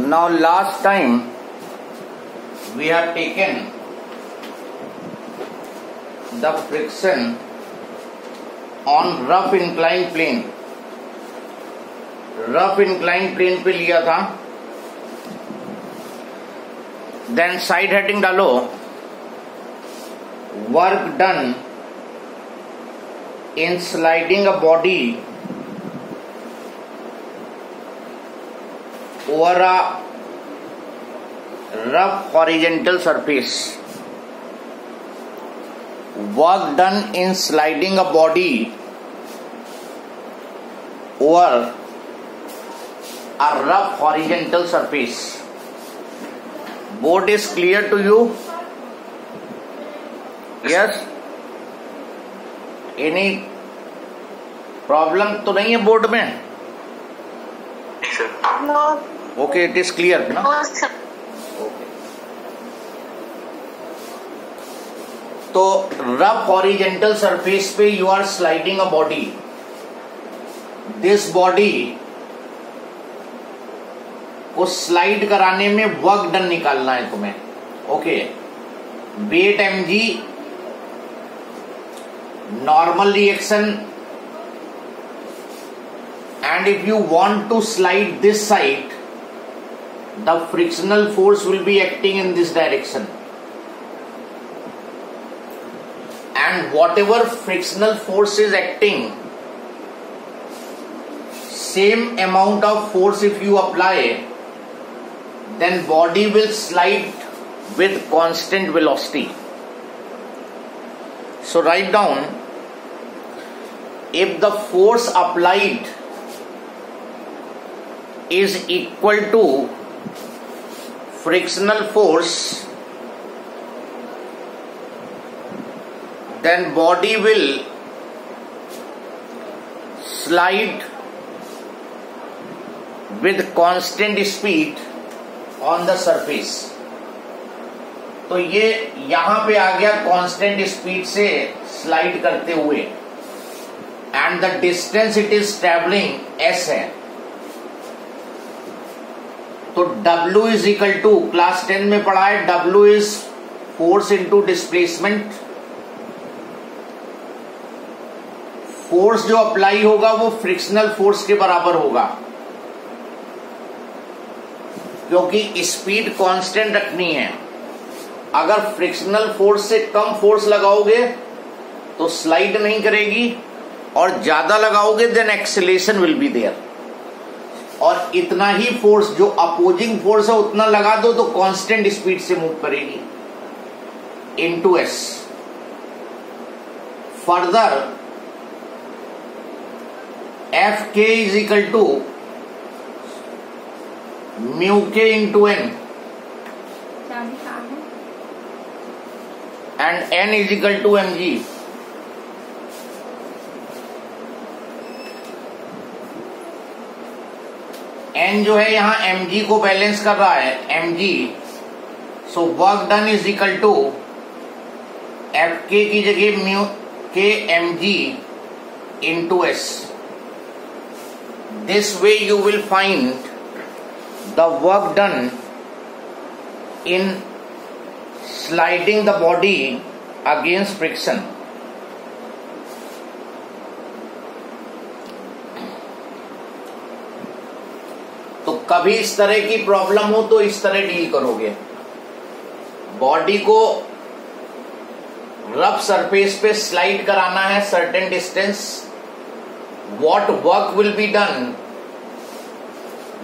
Now last time we have taken the friction on rough inclined plane. Rough incline plane पे लिया था. Then side heading डालो, work done in sliding a body over a rough horizontal surface. Work done in sliding a body over a rough horizontal surface. Board is clear to you? Yes? Any problem तो नहीं है board में? No. Okay, it is clear ना? No, sir. Okay. तो rough horizontal surface पे you are sliding a body. This body को slide कराने में वर्क डन निकालना है तुम्हें. Okay, weight mg, normal reaction, and if you want to slide this side the frictional force will be acting in this direction, and whatever frictional force is acting, same amount of force if you apply, then body will slide with constant velocity. So write down, if the force applied is equal to frictional force, then body will slide with constant speed on the surface. तो ये यहां पे आ गया constant speed से slide करते हुए, and the distance it is travelling s है. तो W is equal to, class 10 में पढ़ा है, W is force into displacement. Force जो अप्लाई होगा वो फ्रिक्शनल फोर्स के बराबर होगा, क्योंकि स्पीड कांस्टेंट रखनी है. अगर फ्रिक्शनल फोर्स से कम फोर्स लगाओगे तो स्लाइड नहीं करेगी, और ज्यादा लगाओगे then acceleration will be there. और इतना ही फोर्स जो अपोजिंग फोर्स है उतना लगा दो तो कांस्टेंट स्पीड से मूव करेगी into s. Further Fk is equal to mu K into N, and N is equal to M G. N जो है यहां एम जी को बैलेंस कर रहा है, M G. So work done is equal to F के की जगह mu K M G into S. This way you will find the work done in sliding the body against friction. तो कभी इस तरह की प्रॉब्लम हो तो इस तरह डील करोगे. बॉडी को रफ सरफेस पे स्लाइड कराना है certain distance. What work will be done,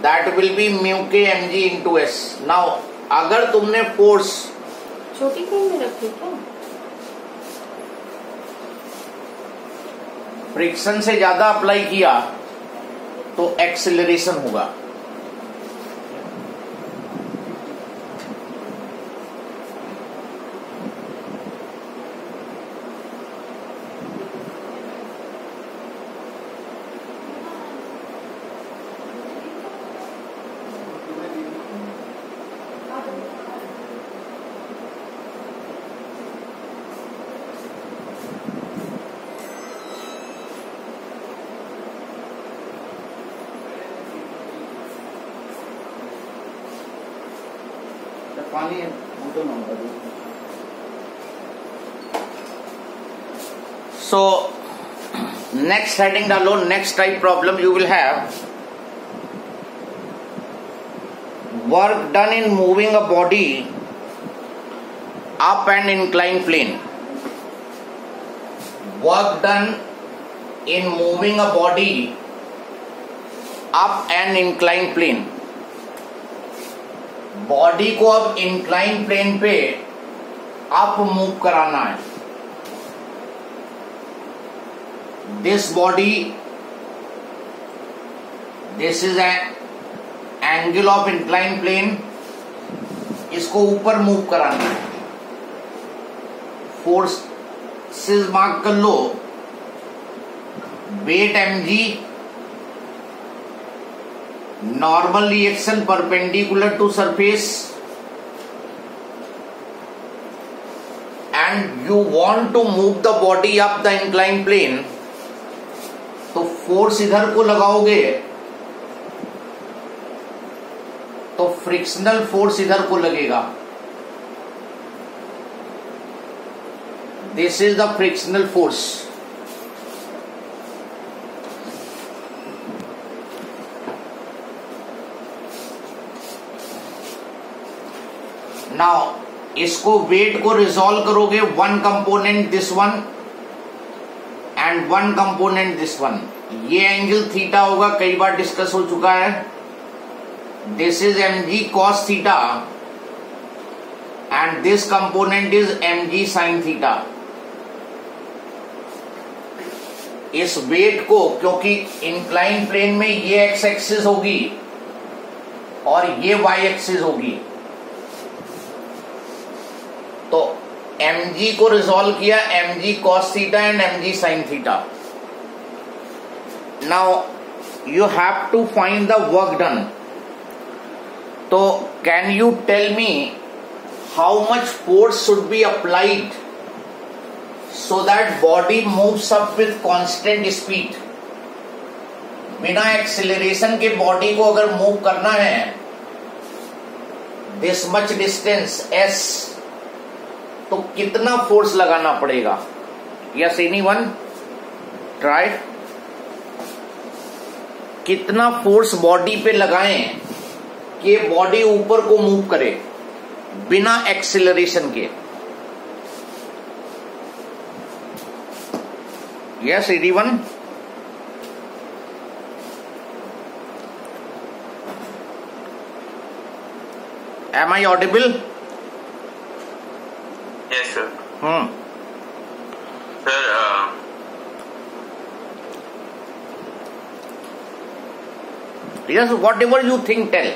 that will be mu k mg into s. Now अगर तुमने फोर्स छोटी पेन में रखी क्या, फ्रिक्शन से ज्यादा अप्लाई किया तो एक्सेलरेशन होगा. पानी तो ना। So next heading डालो, next type problem you will have work done in moving a body up an inclined plane. Work done in moving a body up an inclined plane. Body को अब incline plane पे up move कराना है. This body, this is an angle of incline plane, इसको ऊपर मूव कराना है. फोर्सेस मार्क कर लो. Weight mg, normal reaction perpendicular to surface, and you want to move the body up the inclined plane. तो फोर्स इधर को लगाओगे तो फ्रिक्शनल फोर्स इधर को लगेगा. This is the frictional force. Now इसको वेट को रिजॉल्व करोगे. One component this one and one component this one. ये एंगल थीटा होगा, कई बार डिस्कस हो चुका है. This is mg cos theta and this component is mg sin theta. इस वेट को, क्योंकि इंक्लाइन प्लेन में ये x एक्सिस होगी और ये y एक्सिस होगी, तो mg को रिजॉल्व किया mg cos theta and mg sin theta. Now you have to find the work done. तो can you tell me how much force should be applied so that body moves up with constant speed. बिना acceleration के body को अगर move करना है this much distance s, तो कितना force लगाना पड़ेगा? Yes, anyone try. कितना फोर्स बॉडी पे लगाएं कि बॉडी ऊपर को मूव करे बिना एक्सेलरेशन के? Yes, anyone. Am I audible? Yes, sir. Sir, Yes, whatever you think, tell.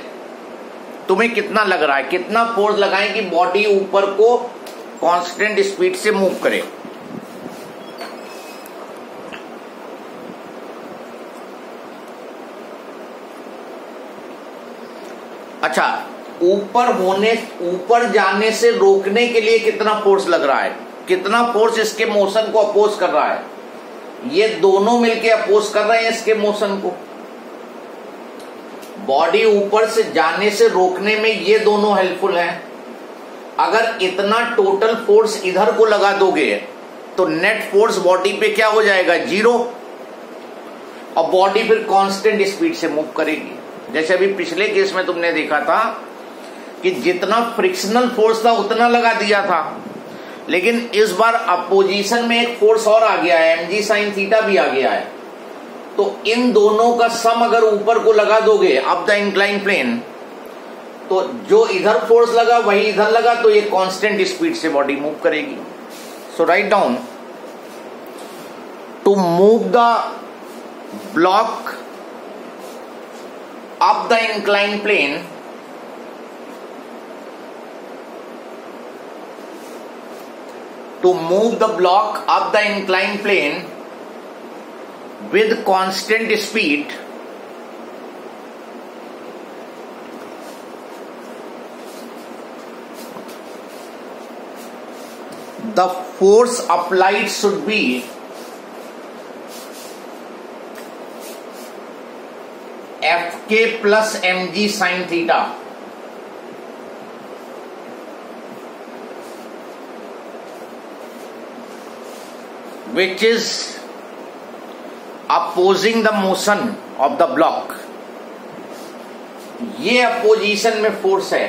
तुम्हें कितना लग रहा है, कितना फोर्स लगाएं कि बॉडी ऊपर को कांस्टेंट स्पीड से मूव करे? अच्छा, ऊपर जाने से रोकने के लिए कितना फोर्स लग रहा है, कितना फोर्स इसके मोशन को अपोज कर रहा है? ये दोनों मिलके अपोज कर रहे हैं इसके मोशन को. बॉडी ऊपर से जाने से रोकने में ये दोनों हेल्पफुल हैं. अगर इतना टोटल फोर्स इधर को लगा दोगे तो नेट फोर्स बॉडी पे क्या हो जाएगा? 0. और बॉडी फिर कांस्टेंट स्पीड से मूव करेगी. जैसे अभी पिछले केस में तुमने देखा था कि जितना फ्रिक्शनल फोर्स था उतना लगा दिया था, लेकिन इस बार अपोजिशन में एक फोर्स और आ गया है, mg sin थीटा भी आ गया है. तो इन दोनों का सम अगर ऊपर को लगा दोगे अप द इंक्लाइन प्लेन, तो जो इधर फोर्स लगा वही इधर लगा, तो ये कांस्टेंट स्पीड से बॉडी मूव करेगी. So write down, to move the block up the inclined plane, to move the block up the inclined plane with constant speed, the force applied should be Fk plus mg sin theta. which is opposing the motion of the block. ये opposition में force है,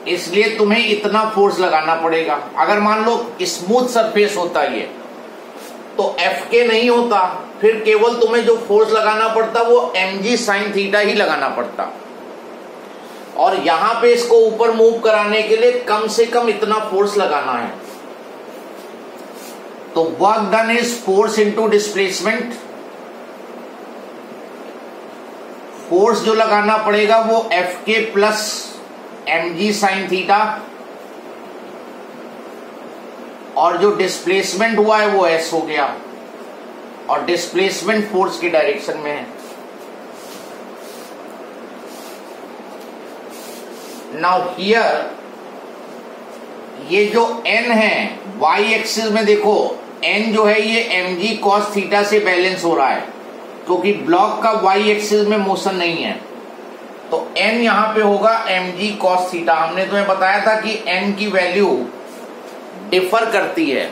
इसलिए तुम्हें इतना force लगाना पड़ेगा। अगर मान लो स्मूथ सरफेस होता ये तो Fk नहीं होता, फिर केवल तुम्हें जो फोर्स लगाना पड़ता वो mg sin थीटा ही लगाना पड़ता। और यहां पे इसको ऊपर मूव कराने के लिए कम से कम इतना फोर्स लगाना है। तो work done is force into displacement. Force जो लगाना पड़ेगा वो Fk plus mg sin theta, और जो डिस्प्लेसमेंट हुआ है वो s हो गया, और डिस्प्लेसमेंट फोर्स की डायरेक्शन में है। नाउ हियर ये जो n है y एक्सिस में देखो, n जो है ये mg cos थीटा से बैलेंस हो रहा है, क्योंकि ब्लॉक का y एक्सिस में मोशन नहीं है। तो n यहां पे होगा mg cos थीटा। हमने तुम्हें बताया था कि n की वैल्यू डिफर करती है,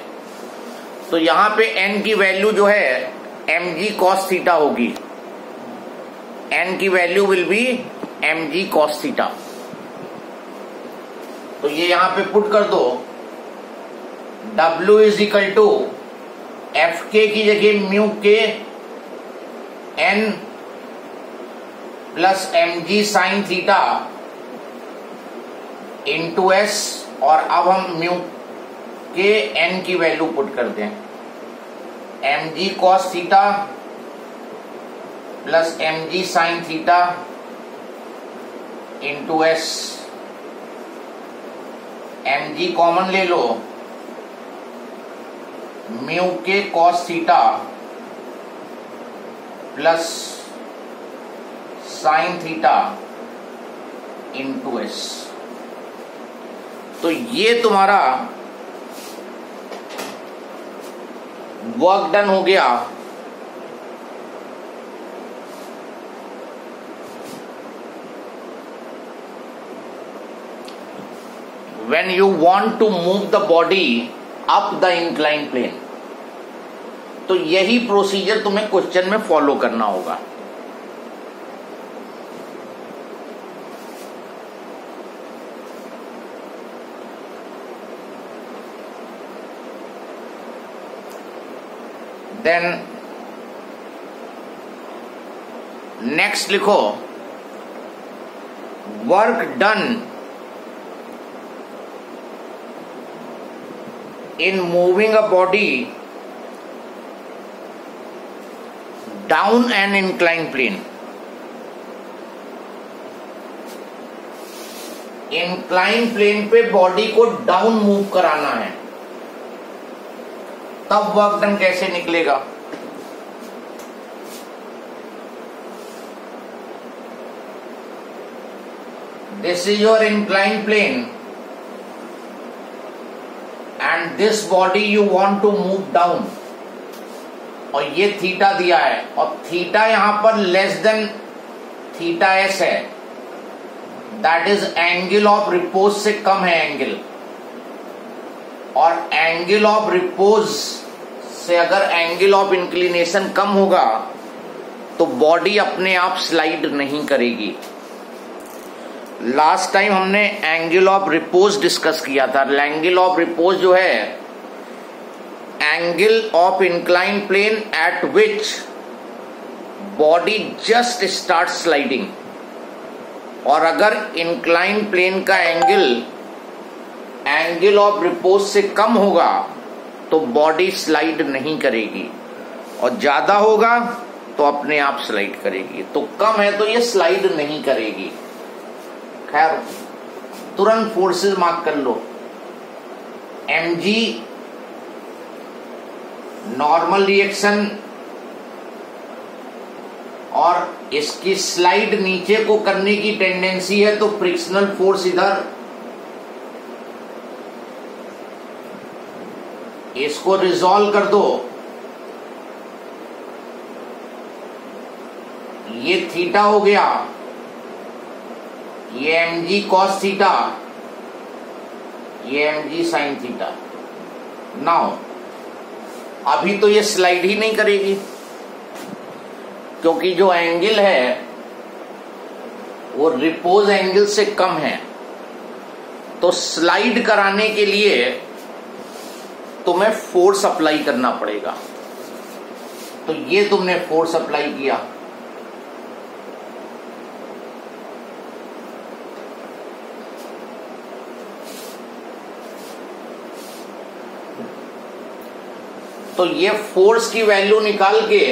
तो यहां पे n की वैल्यू जो है mg cos थीटा होगी। n की value will be mg cos theta. तो ये यहां पे पुट कर दो, W is equal to Fk की जगह म्यू के n plus mg sin theta into s, और अब हम म्यू के n की वैल्यू पुट कर दें, mg cos theta plus mg sin theta into s। mg common ले लो, म्यू के cos theta plus sin theta into s। तो ये तुम्हारा वर्क डन हो गया। When you want to move the body up the inclined plane, तो यही procedure तुम्हें क्वेश्चन में फॉलो करना होगा। देन नेक्स्ट लिखो, work done in moving a body down an inclined plane. inclined plane पे बॉडी को डाउन मूव कराना है, तब वर्क डन कैसे निकलेगा? This is your inclined plane and this body you want to move down, और ये थीटा दिया है, और थीटा यहां पर लेस देन थीटा एस है, that is angle of repose से कम है एंगल, और एंगल ऑफ रिपोज से अगर एंगल ऑफ इंक्लिनेशन कम होगा तो बॉडी अपने आप स्लाइड नहीं करेगी। लास्ट टाइम हमने एंगल ऑफ रिपोज डिस्कस किया था। एंगल ऑफ रिपोज जो है angle of incline plane at which body just start sliding, और अगर इंक्लाइन प्लेन का एंगल ऑफ रिपोज से कम होगा तो बॉडी स्लाइड नहीं करेगी, और ज्यादा होगा तो अपने आप स्लाइड करेगी। तो कम है तो ये स्लाइड नहीं करेगी। खैर, तुरंत फोर्सेस मार्क कर लो। mg नॉर्मल रिएक्शन, और इसकी स्लाइड नीचे को करने की टेंडेंसी है, तो फ्रिक्शनल फोर्स इधर, इसको रिजॉल्व कर दो। ये थीटा हो गया, ये mg cos थीटा, ये mg sin थीटा। नाउ अभी तो ये स्लाइड ही नहीं करेगी, क्योंकि जो एंगल है वो रिपोज एंगल से कम है। तो स्लाइड कराने के लिए तुम्हें फोर्स अप्लाई करना पड़ेगा। तो ये तुमने फोर्स अप्लाई किया, तो ये फोर्स की वैल्यू निकाल के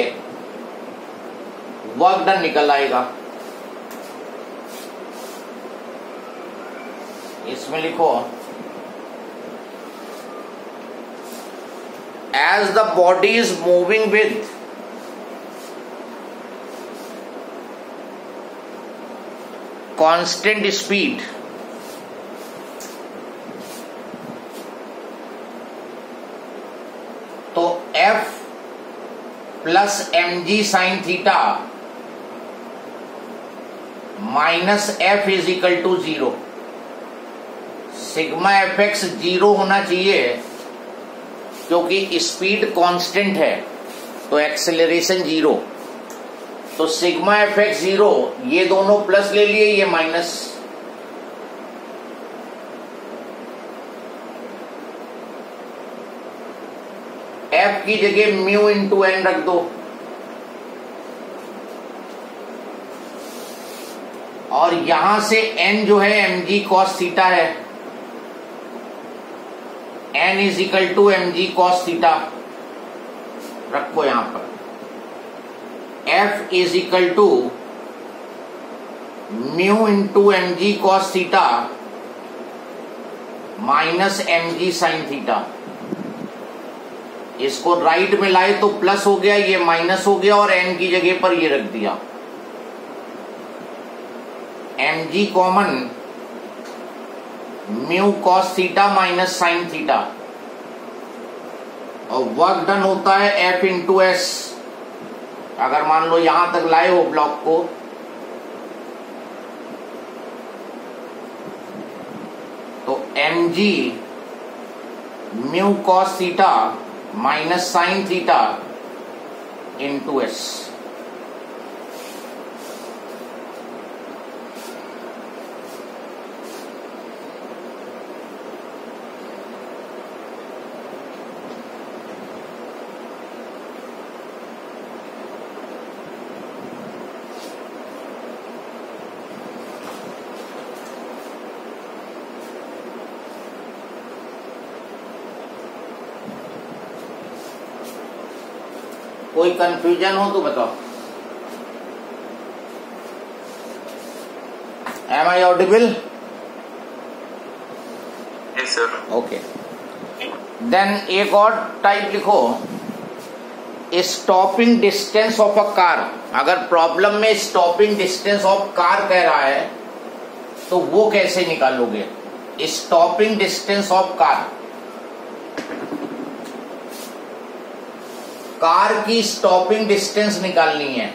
वर्क डन निकल आएगा। इसमें लिखो as the body is moving with constant speed, तो F plus mg sine theta minus F is equal to 0। Sigma F x 0 होना चाहिए, क्योंकि स्पीड कांस्टेंट है तो एक्सेलरेशन 0। तो सिग्मा एफ एक्स 0, ये दोनों प्लस ले लिए, ये माइनस। एफ की जगह म्यू इंटू एन रख दो, और यहां से एन जो है mg cos थीटा है, n is equal to mg cos theta रखो यहां पर। f is equal to mu into mg cos theta minus mg sin theta. इसको राइट में लाए तो प्लस हो गया, ये माइनस हो गया, और n की जगह पर ये रख दिया। mg common, mu cos theta minus sine theta, और वर्क डन होता है F इंटू एस। अगर मान लो यहां तक लाए हो ब्लॉक को, तो mg mu cos theta minus sine theta into s. कोई कंफ्यूजन हो तो बताओ। Am I audible? Yes sir. Okay, then एक और टाइप लिखो, stopping distance of a car. अगर प्रॉब्लम में स्टॉपिंग डिस्टेंस ऑफ कार कह रहा है तो वो कैसे निकालोगे? Stopping distance of car, car की स्टॉपिंग डिस्टेंस निकालनी है।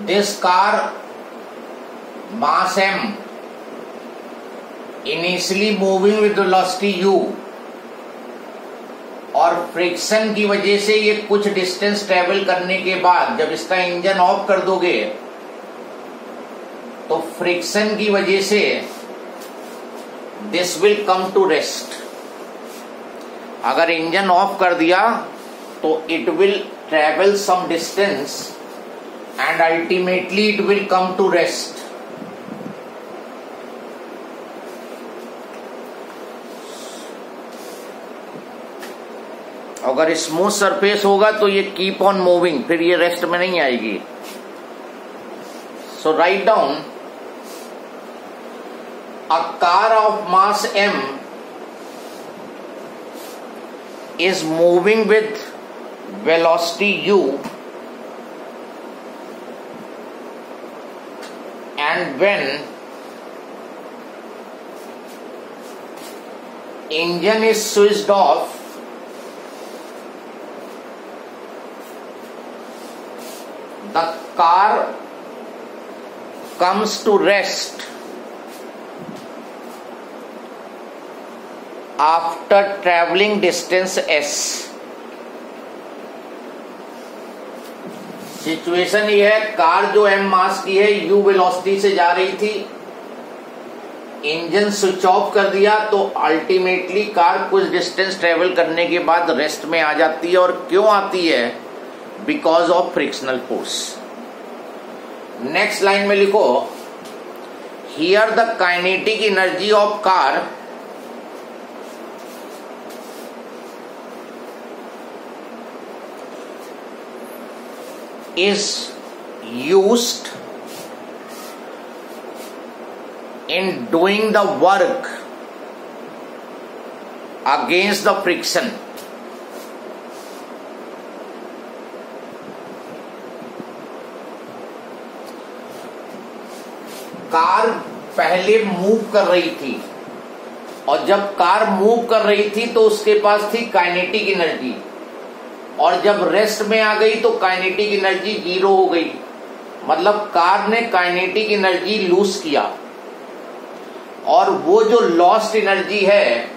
This car mass m initially moving with velocity u, और फ्रिक्शन की वजह से ये कुछ डिस्टेंस ट्रेवल करने के बाद जब इसका इंजन ऑफ कर दोगे तो फ्रिक्शन की वजह से this will come to rest. अगर इंजन ऑफ कर दिया तो it will travel some distance and ultimately it will come to rest. अगर स्मूथ सरफेस होगा तो ये कीप ऑन मूविंग, फिर ये रेस्ट में नहीं आएगी। So write down, a car of mass m is moving with velocity u, and when engine is switched off, the car comes to rest after travelling distance s। Situation ये है, car जो m मास की है u velocity से जा रही थी, engine switch off कर दिया तो अल्टीमेटली कार कुछ डिस्टेंस ट्रेवल करने के बाद रेस्ट में आ जाती है। और क्यों आती है? Because of frictional force. Next line में लिखो, here the kinetic energy of car is used in doing the work against the friction। Car पहले मूव कर रही थी और जब कार मूव कर रही थी तो उसके पास थी काइनेटिक एनर्जी, और जब रेस्ट में आ गई तो काइनेटिक एनर्जी 0 हो गई। मतलब कार ने काइनेटिक एनर्जी लूज किया, और वो जो लॉस्ट एनर्जी है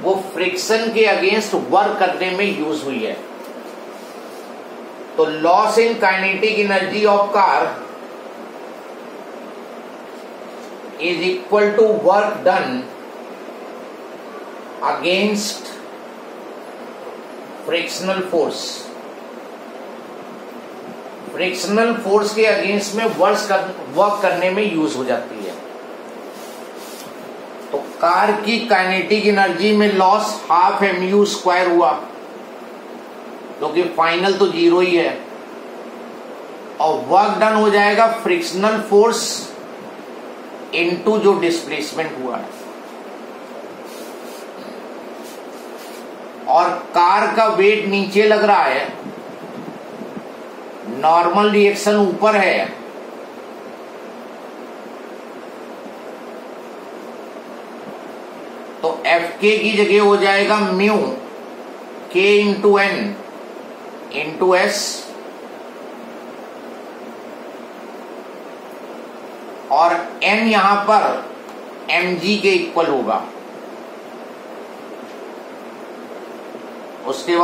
वो फ्रिक्शन के अगेंस्ट वर्क करने में यूज हुई है। तो loss in kinetic energy of car is equal to work done against frictional force. Frictional force के अगेंस्ट में वर्क करने में यूज हो जाती है। तो कार की काइनेटिक एनर्जी में लॉस हाफ mu² हुआ, क्योंकि फाइनल तो 0 ही है, और वर्क डन हो जाएगा फ्रिक्शनल फोर्स इनटू जो डिस्प्लेसमेंट हुआ है। और कार का वेट नीचे लग रहा है, नॉर्मल रिएक्शन ऊपर है, तो Fk की जगह हो जाएगा mu k into n into s, और n यहां पर mg के इक्वल होगा। उसके बाद